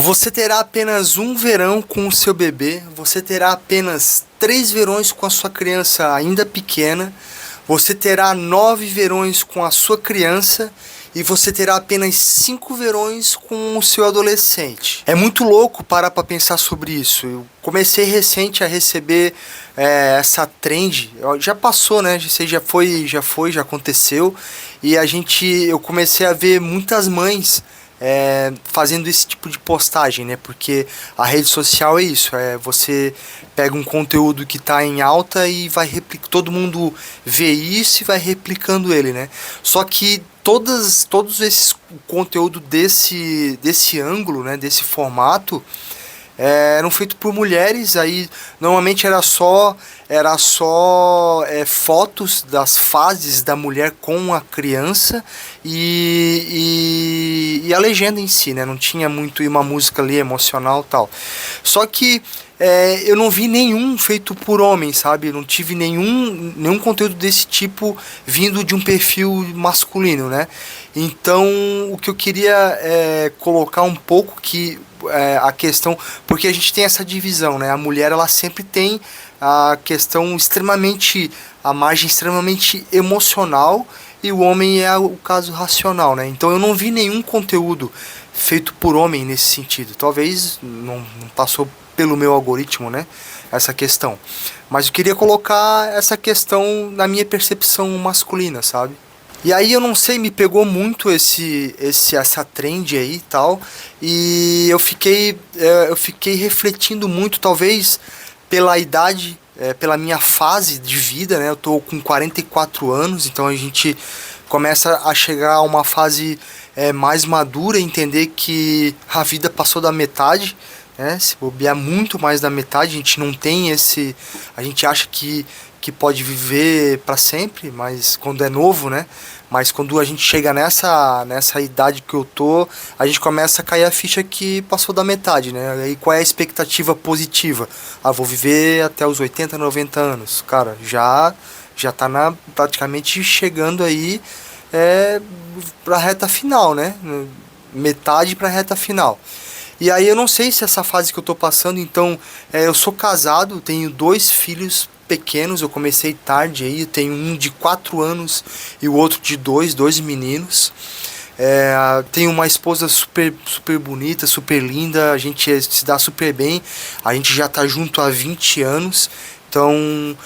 Você terá apenas um verão com o seu bebê, você terá apenas 3 verões com a sua criança ainda pequena, você terá 9 verões com a sua criança e você terá apenas 5 verões com o seu adolescente. É muito louco parar para pensar sobre isso. Eu comecei recente a receber essa trend, já passou, né? Já aconteceu, e eu comecei a ver muitas mães fazendo esse tipo de postagem, né? Porque a rede social é isso, você pega um conteúdo que está em alta e vai replicar, todo mundo vê isso e vai replicando ele, né? Só que todos esses conteúdo desse ângulo, né? Desse formato, eram feitos por mulheres. Aí normalmente era só fotos das fases da mulher com a criança e a legenda em si, né? Não tinha muito uma música ali emocional e tal. Só que eu não vi nenhum feito por homem, sabe? Não tive nenhum conteúdo desse tipo vindo de um perfil masculino, né? Então, o que eu queria colocar um pouco que a questão, porque a gente tem essa divisão, né? A mulher, ela sempre tem a margem extremamente emocional, e o homem é o caso racional, né? Então eu não vi nenhum conteúdo feito por homem nesse sentido. Talvez não passou pelo meu algoritmo, né? Essa questão. Mas eu queria colocar essa questão na minha percepção masculina, sabe? E aí eu não sei, me pegou muito essa trend aí e tal, e eu fiquei refletindo muito, talvez pela idade, pela minha fase de vida, né? Eu tô com 44 anos, então a gente começa a chegar a uma fase mais madura, entender que a vida passou da metade, né? Se bobear muito mais da metade, a gente não tem a gente acha que pode viver para sempre, mas quando é novo, né? Mas quando a gente chega nessa idade que eu tô, a gente começa a cair a ficha que passou da metade, né? E qual é a expectativa positiva? Vou viver até os 80, 90 anos. Cara, já tá praticamente chegando aí pra reta final, né? Metade pra reta final. E aí eu não sei se essa fase que eu tô passando, então, eu sou casado, tenho 2 filhos pequenos, eu comecei tarde aí, eu tenho um de 4 anos e o outro de 2 meninos. Tenho uma esposa super, super bonita, super linda, a gente se dá super bem, a gente já tá junto há 20 anos, então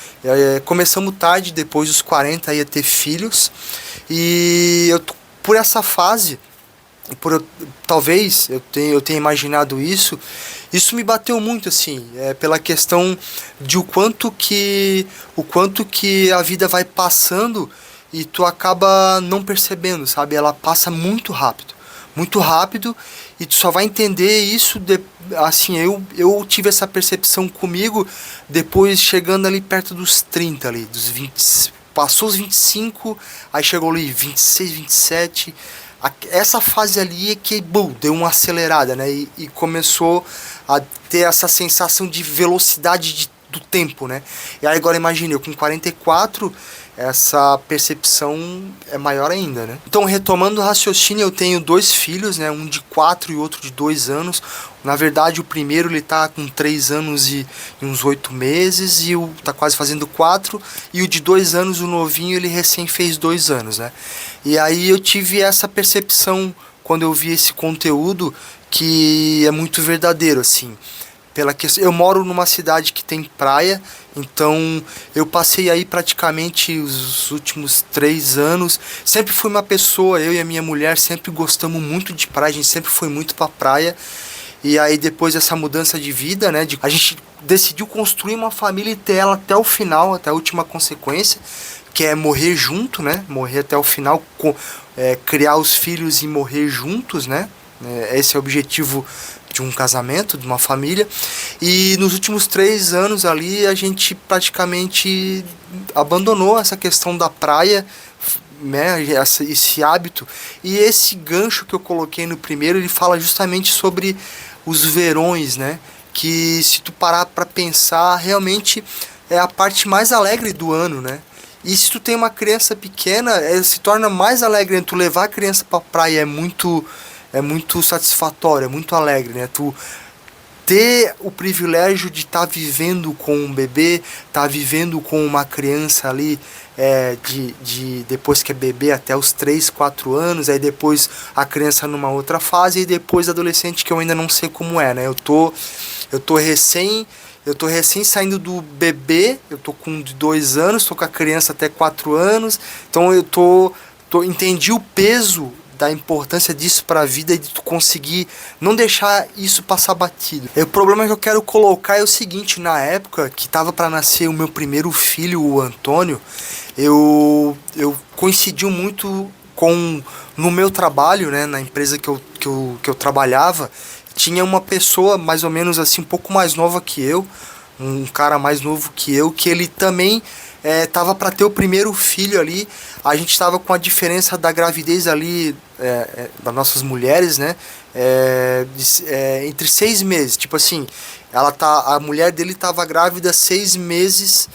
começamos tarde, depois dos 40 aí a ter filhos, e por essa fase, talvez eu tenha imaginado isso me bateu muito, assim, pela questão de o quanto que a vida vai passando e tu acaba não percebendo, sabe? Ela passa muito rápido, e tu só vai entender isso assim, eu tive essa percepção comigo depois, chegando ali perto dos 30 ali, dos 20, passou os 25, aí chegou ali 26, 27. Essa fase ali é que deu uma acelerada, né? E começou a ter essa sensação de velocidade do tempo, né? E aí agora imagine, eu com 44, essa percepção é maior ainda, né? Então, retomando o raciocínio, eu tenho 2 filhos, né? Um de 4 e outro de 2 anos. Na verdade, o primeiro ele tá com 3 anos e uns 8 meses, e tá quase fazendo 4, e o de 2 anos, o novinho, ele recém fez 2 anos, né? E aí eu tive essa percepção quando eu vi esse conteúdo, que é muito verdadeiro, assim. Eu moro numa cidade que tem praia, então eu passei aí praticamente os últimos 3 anos. Sempre fui uma pessoa, eu e a minha mulher sempre gostamos muito de praia, a gente sempre foi muito pra praia. E aí depois dessa mudança de vida, né, a gente decidiu construir uma família e ter ela até o final, até a última consequência, que é morrer junto, né, morrer até o final, criar os filhos e morrer juntos, né. Esse é o objetivo de um casamento, de uma família. E nos últimos 3 anos ali, a gente praticamente abandonou essa questão da praia, né, esse hábito. E esse gancho que eu coloquei no primeiro, ele fala justamente sobre os verões, né, que se tu parar para pensar, realmente é a parte mais alegre do ano, né. E se tu tem uma criança pequena, se torna mais alegre, tu levar a criança pra praia é muito satisfatório, é muito alegre, né? Tu ter o privilégio de estar vivendo com um bebê, estar vivendo com uma criança ali, depois que é bebê até os 3 4 anos, aí depois a criança numa outra fase, e depois adolescente, que eu ainda não sei como é, né? Eu tô recém saindo do bebê, eu tô com 2 anos, tô com a criança até 4 anos, então entendi o peso da importância disso para a vida e de tu conseguir não deixar isso passar batido. O problema que eu quero colocar é o seguinte: na época que tava para nascer o meu primeiro filho, o Antônio, eu coincidiu muito com, no meu trabalho, né, na empresa que eu trabalhava, tinha uma pessoa mais ou menos assim, um pouco mais nova que eu, um cara mais novo que eu, que ele também tava para ter o primeiro filho ali. A gente tava com a diferença da gravidez ali, das nossas mulheres, né? Entre 6 meses. Tipo assim, a mulher dele tava grávida 6 meses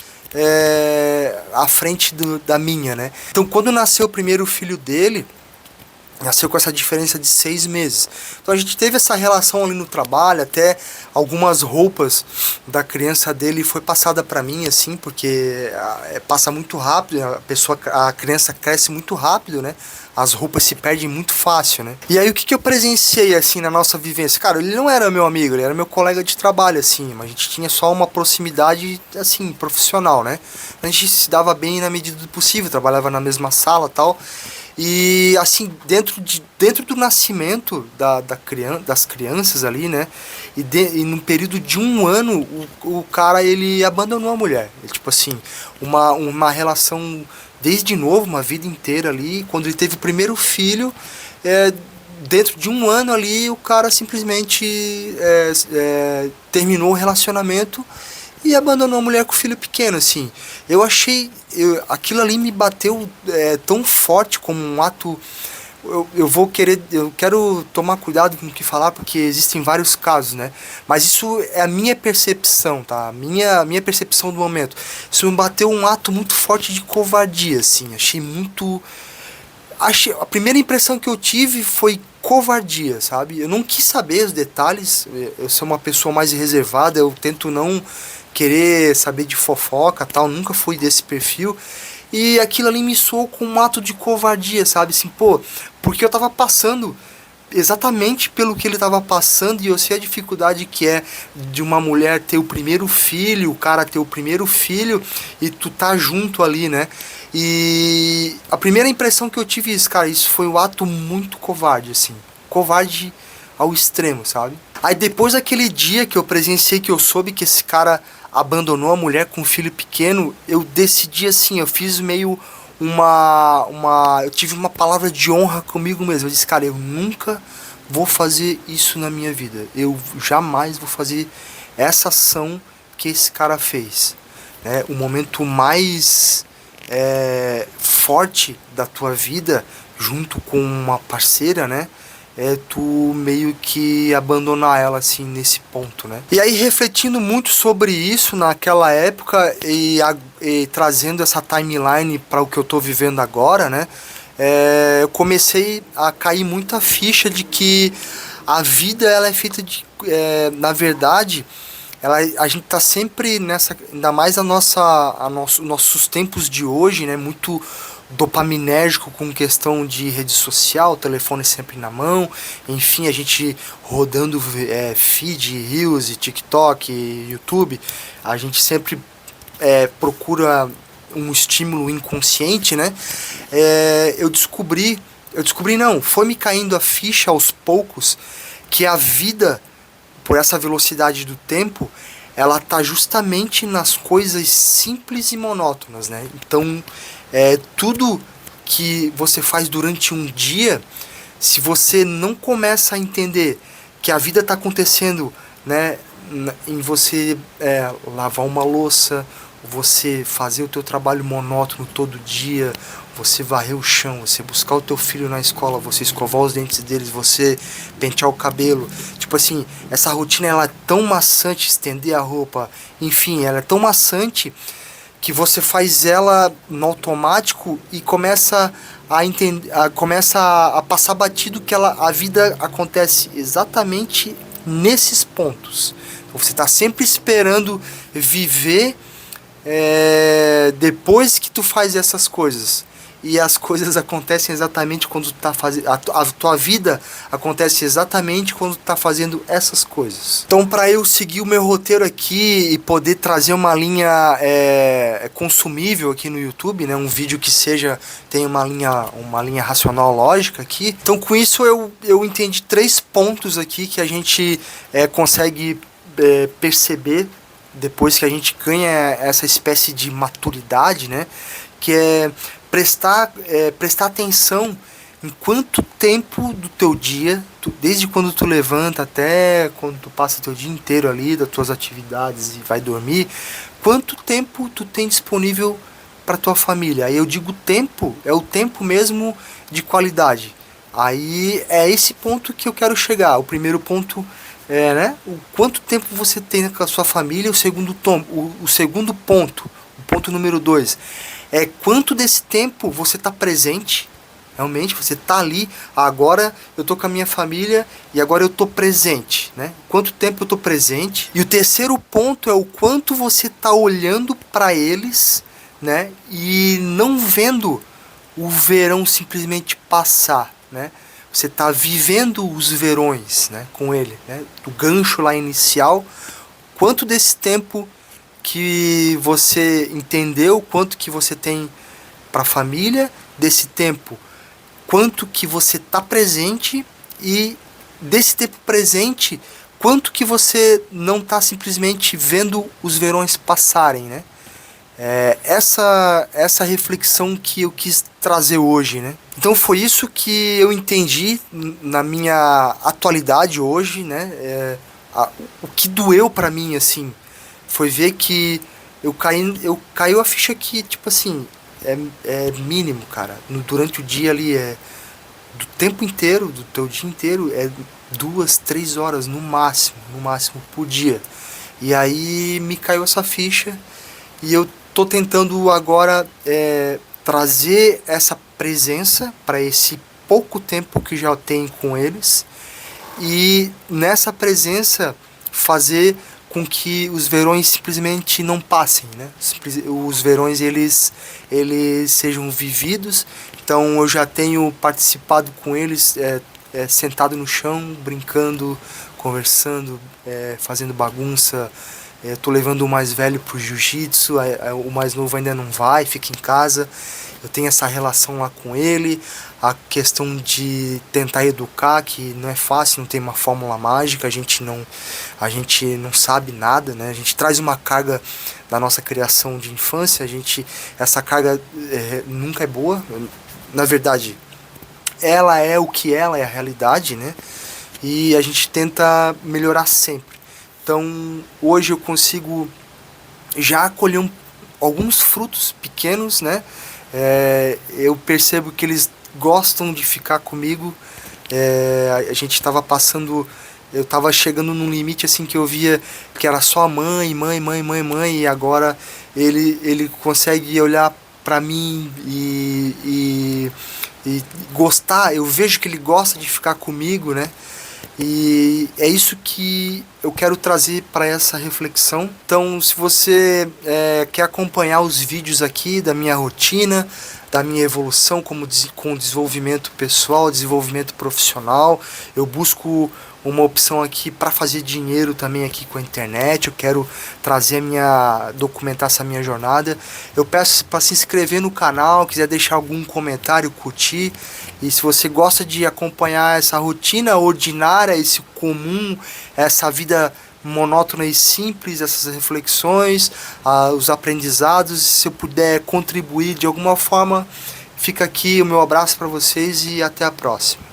à frente da minha, né? Então, quando nasceu o primeiro filho dele, nasceu com essa diferença de 6 meses. Então a gente teve essa relação ali no trabalho, até algumas roupas da criança dele foi passada para mim, assim, porque passa muito rápido, a criança cresce muito rápido, né? As roupas se perdem muito fácil, né? E aí o que eu presenciei, assim, na nossa vivência? Cara, ele não era meu amigo, ele era meu colega de trabalho, assim, mas a gente tinha só uma proximidade, assim, profissional, né? A gente se dava bem na medida do possível, trabalhava na mesma sala e tal. E assim, dentro do nascimento das crianças ali, né? E num período de 1 ano, o cara, ele abandonou a mulher. Tipo assim, uma relação desde novo, uma vida inteira ali. Quando ele teve o primeiro filho, dentro de 1 ano ali, o cara simplesmente terminou o relacionamento e abandonou a mulher com o filho pequeno, assim. Eu achei... aquilo ali me bateu tão forte como um ato... Eu quero tomar cuidado com o que falar, porque existem vários casos, né? Mas isso é a minha percepção, tá? A minha percepção do momento. Isso me bateu um ato muito forte de covardia, assim. Achei muito... A primeira impressão que eu tive foi covardia, sabe? Eu não quis saber os detalhes. Eu sou uma pessoa mais reservada, eu tento não querer saber de fofoca, tal, nunca fui desse perfil. E aquilo ali me soou com um ato de covardia, sabe? Assim, pô, porque eu tava passando exatamente pelo que ele tava passando, e eu sei a dificuldade que é de uma mulher ter o primeiro filho, o cara ter o primeiro filho, e tu tá junto ali, né? E a primeira impressão que eu tive é isso, cara, isso foi um ato muito covarde, assim. Covarde ao extremo, sabe? Aí depois daquele dia que eu presenciei, que eu soube que esse cara abandonou a mulher com um filho pequeno, eu decidi assim, eu fiz meio eu tive uma palavra de honra comigo mesmo. Eu disse, cara, eu nunca vou fazer isso na minha vida. Eu jamais vou fazer essa ação que esse cara fez, né? O momento mais forte da tua vida, junto com uma parceira, né? Tu meio que abandonar ela, assim, nesse ponto, né? E aí, refletindo muito sobre isso naquela época e trazendo essa timeline para o que eu tô vivendo agora, né? Eu comecei a cair muita ficha de que a vida, ela é feita de... na verdade, a gente tá sempre nessa... Ainda mais nossos tempos de hoje, né? Muito dopaminérgico, com questão de rede social, telefone sempre na mão, enfim, a gente rodando feed, reels, TikTok, YouTube, a gente sempre procura um estímulo inconsciente, né? Eu descobri não, foi me caindo a ficha aos poucos que a vida, por essa velocidade do tempo, ela tá justamente nas coisas simples e monótonas, né? Então, tudo que você faz durante um dia, se você não começa a entender que a vida está acontecendo, né, em você lavar uma louça, você fazer o teu trabalho monótono todo dia, você varrer o chão, você buscar o teu filho na escola, você escovar os dentes deles, você pentear o cabelo. Tipo assim, essa rotina, ela é tão maçante, estender a roupa, enfim, ela é tão maçante que você faz ela no automático e começa começa a passar batido que a vida acontece exatamente nesses pontos. Então, você está sempre esperando viver depois que tu faz essas coisas. E as coisas acontecem exatamente quando tu tá fazendo. A tua vida acontece exatamente quando tu tá fazendo essas coisas. Então, para eu seguir o meu roteiro aqui e poder trazer uma linha consumível aqui no YouTube, né? Um vídeo que tenha uma linha racional lógica aqui. Então, com isso eu entendi 3 pontos aqui que a gente consegue perceber depois que a gente ganha essa espécie de maturidade, né? Que é prestar atenção em quanto tempo do teu dia, desde quando tu levanta até quando tu passa teu dia inteiro ali, das tuas atividades e vai dormir, quanto tempo tu tem disponível para tua família. Aí eu digo tempo, é o tempo mesmo de qualidade. Aí é esse ponto que eu quero chegar. O primeiro ponto né? O quanto tempo você tem com a sua família. O segundo ponto, o ponto número 2, é quanto desse tempo você está presente. Realmente, você está ali, agora eu estou com a minha família e agora eu estou presente, né? Quanto tempo eu estou presente. E o terceiro ponto é o quanto você está olhando para eles, né? E não vendo o verão simplesmente passar, né? Você está vivendo os verões, né, com ele, né? O gancho lá inicial, quanto desse tempo que você entendeu, quanto que você tem para a família, desse tempo, quanto que você está presente, e desse tempo presente, quanto que você não está simplesmente vendo os verões passarem, né? Essa reflexão que eu quis trazer hoje, né? Então foi isso que eu entendi na minha atualidade hoje, né? O que doeu pra mim, assim, foi ver que caiu a ficha que, tipo assim, é mínimo, cara. Durante o dia ali, do tempo inteiro, do teu dia inteiro, 2, 3 horas no máximo por dia. E aí me caiu essa ficha e eu tô tentando agora trazer essa presença para esse pouco tempo que já tenho com eles, e nessa presença fazer com que os verões simplesmente não passem, né? Os verões eles sejam vividos. Então eu já tenho participado com eles, sentado no chão, brincando, conversando, fazendo bagunça. Tô levando o mais velho pro jiu-jitsu, o mais novo ainda não vai, fica em casa. Eu tenho essa relação lá com ele, a questão de tentar educar, que não é fácil, não tem uma fórmula mágica, a gente não sabe nada, né? A gente traz uma carga da nossa criação de infância, essa carga nunca é boa. Na verdade, ela é o que ela é, a realidade, né? E a gente tenta melhorar sempre. Então, hoje eu consigo já colher alguns frutos pequenos, né? Eu percebo que eles gostam de ficar comigo. A gente estava eu estava chegando num limite assim que eu via que era só mãe, e agora ele consegue olhar para mim e gostar. Eu vejo que ele gosta de ficar comigo, né? E é isso que eu quero trazer para essa reflexão. Então, se você quer acompanhar os vídeos aqui da minha rotina, da minha evolução com desenvolvimento pessoal, desenvolvimento profissional, eu busco uma opção aqui para fazer dinheiro também aqui com a internet. Eu quero documentar essa minha jornada. Eu peço para se inscrever no canal, quiser deixar algum comentário, curtir. E se você gosta de acompanhar essa rotina ordinária, esse comum, essa vida monótona e simples, essas reflexões, os aprendizados, se eu puder contribuir de alguma forma, fica aqui o meu abraço para vocês e até a próxima.